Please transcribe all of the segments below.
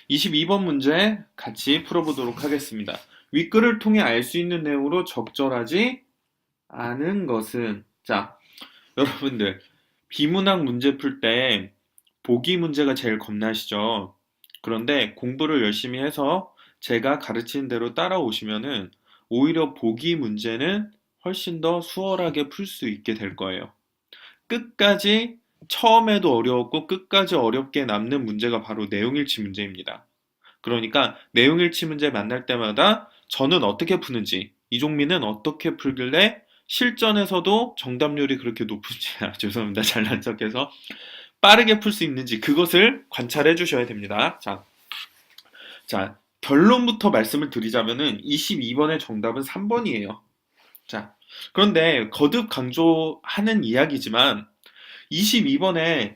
22번 문제 같이 풀어보도록 하겠습니다. 윗글을 통해 알 수 있는 내용으로 적절하지 않은 것은, 자, 여러분들, 비문학 문제 풀 때 보기 문제가 제일 겁나시죠? 그런데 공부를 열심히 해서 제가 가르치는 대로 따라오시면은 오히려 보기 문제는 훨씬 더 수월하게 풀 수 있게 될 거예요. 끝까지 처음에도 어려웠고 끝까지 어렵게 남는 문제가 바로 내용일치 문제입니다. 그러니까 내용일치 문제 만날 때마다 저는 어떻게 푸는지, 이종민은 어떻게 풀길래 실전에서도 정답률이 그렇게 높은지, 죄송합니다. 잘난 척해서 빠르게 풀 수 있는지 그것을 관찰해 주셔야 됩니다. 자, 결론부터 말씀을 드리자면은 22번의 정답은 3번이에요. 자, 그런데 거듭 강조하는 이야기지만 22번에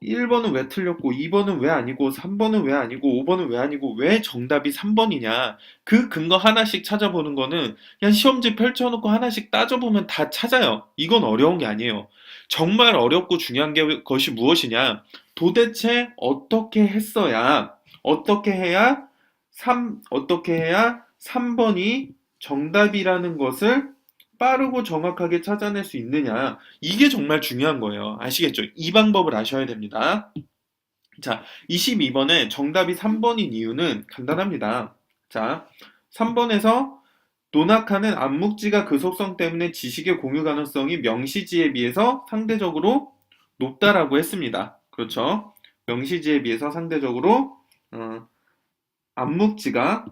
1번은 왜 틀렸고 2번은 왜 아니고 3번은 왜 아니고 5번은 왜 아니고 왜 정답이 3번이냐 그 근거 하나씩 찾아보는 거는 그냥 시험지 펼쳐놓고 하나씩 따져보면 다 찾아요. 이건 어려운 게 아니에요. 정말 어렵고 중요한 것이 무엇이냐, 도대체 어떻게 해야 3번이 정답이라는 것을 빠르고 정확하게 찾아낼 수 있느냐. 이게 정말 중요한 거예요. 아시겠죠? 이 방법을 아셔야 됩니다. 자, 22번에 정답이 3번인 이유는 간단합니다. 자, 3번에서 논학하는 암묵지가 그 속성 때문에 지식의 공유 가능성이 명시지에 비해서 상대적으로 높다라고 했습니다. 그렇죠? 명시지에 비해서 상대적으로 암묵지가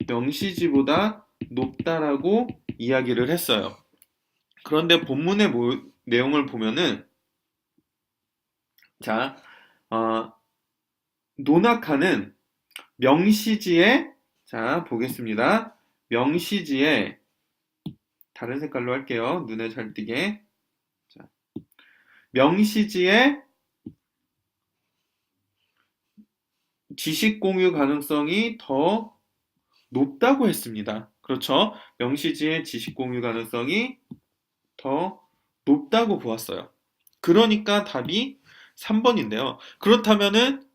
명시지보다 높다라고 이야기를 했어요. 그런데 본문의 내용을 보면은, 자, 논학하는 명시지에, 자, 보겠습니다. 명시지에, 다른 색깔로 할게요. 눈에 잘 띄게. 자, 명시지에 지식 공유 가능성이 더 높다고 했습니다. 그렇죠? 명시지의 지식 공유 가능성이 더 높다고 보았어요. 그러니까 답이 3번인데요. 그렇다면은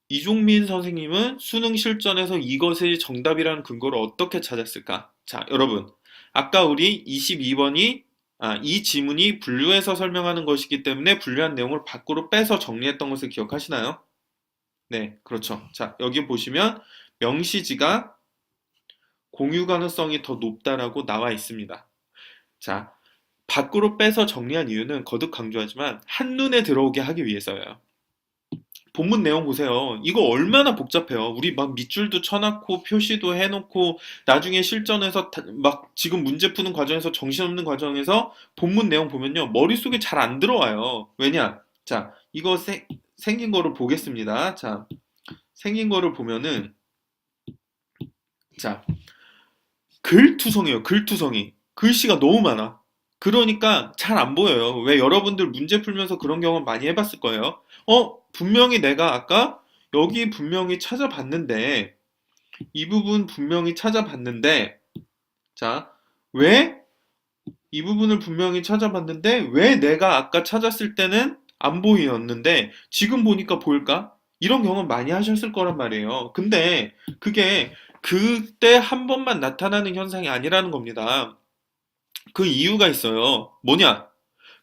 이종민 선생님은 수능 실전에서 이것이 정답이라는 근거를 어떻게 찾았을까? 자, 여러분. 아까 우리 22번이 이 지문이 분류해서 설명하는 것이기 때문에 분류한 내용을 밖으로 빼서 정리했던 것을 기억하시나요? 네, 그렇죠. 자, 여기 보시면 명시지가 공유 가능성이 더 높다라고 나와 있습니다. 자, 밖으로 빼서 정리한 이유는 거듭 강조하지만 한눈에 들어오게 하기 위해서예요. 본문 내용 보세요. 이거 얼마나 복잡해요. 우리 막 밑줄도 쳐놨고 표시도 해놓고 나중에 실전에서 막 지금 문제 푸는 과정에서 정신없는 과정에서 본문 내용 보면요. 머릿속에 잘 안 들어와요. 왜냐? 자, 이거 생긴 거를 보겠습니다. 자, 생긴 거를 보면은 자, 글투성이에요. 글투성이. 글씨가 너무 많아. 그러니까 잘 안 보여요. 왜 여러분들 문제 풀면서 그런 경험 많이 해봤을 거예요. 분명히 내가 아까 여기 분명히 찾아봤는데, 이 부분 분명히 찾아봤는데, 자, 왜 이 부분을 분명히 찾아봤는데, 왜 내가 아까 찾았을 때는 안 보이었는데, 지금 보니까 보일까? 이런 경험 많이 하셨을 거란 말이에요. 근데 그게 그때 한 번만 나타나는 현상이 아니라는 겁니다. 그 이유가 있어요. 뭐냐?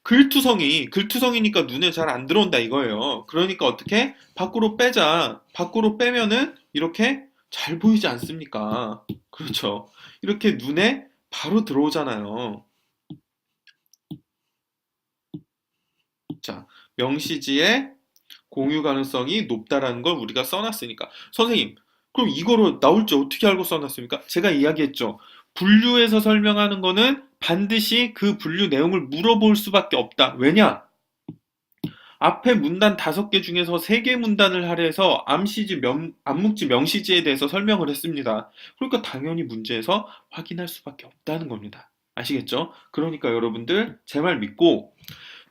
글투성이니까 눈에 잘 안 들어온다 이거예요. 그러니까 어떻게? 밖으로 빼자. 밖으로 빼면은 이렇게 잘 보이지 않습니까? 그렇죠. 이렇게 눈에 바로 들어오잖아요. 자, 명시지의 공유 가능성이 높다라는 걸 우리가 써놨으니까. 선생님, 그럼 이거를 나올지 어떻게 알고 써놨습니까? 제가 이야기했죠. 분류해서 설명하는 거는 반드시 그 분류 내용을 물어볼 수밖에 없다. 왜냐? 앞에 문단 5개 중에서 3개 문단을 할애해서 암묵지, 명시지에 대해서 설명을 했습니다. 그러니까 당연히 문제에서 확인할 수밖에 없다는 겁니다. 아시겠죠? 그러니까 여러분들 제 말 믿고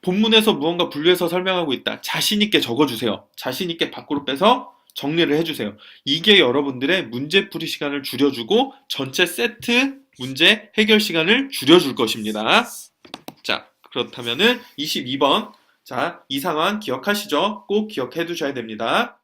본문에서 무언가 분류해서 설명하고 있다. 자신있게 적어주세요. 자신있게 밖으로 빼서 정리를 해주세요. 이게 여러분들의 문제풀이 시간을 줄여주고 전체 세트 문제 해결 시간을 줄여줄 것입니다. 자, 그렇다면은 22번 자, 이 상황 기억하시죠? 꼭 기억해 두셔야 됩니다.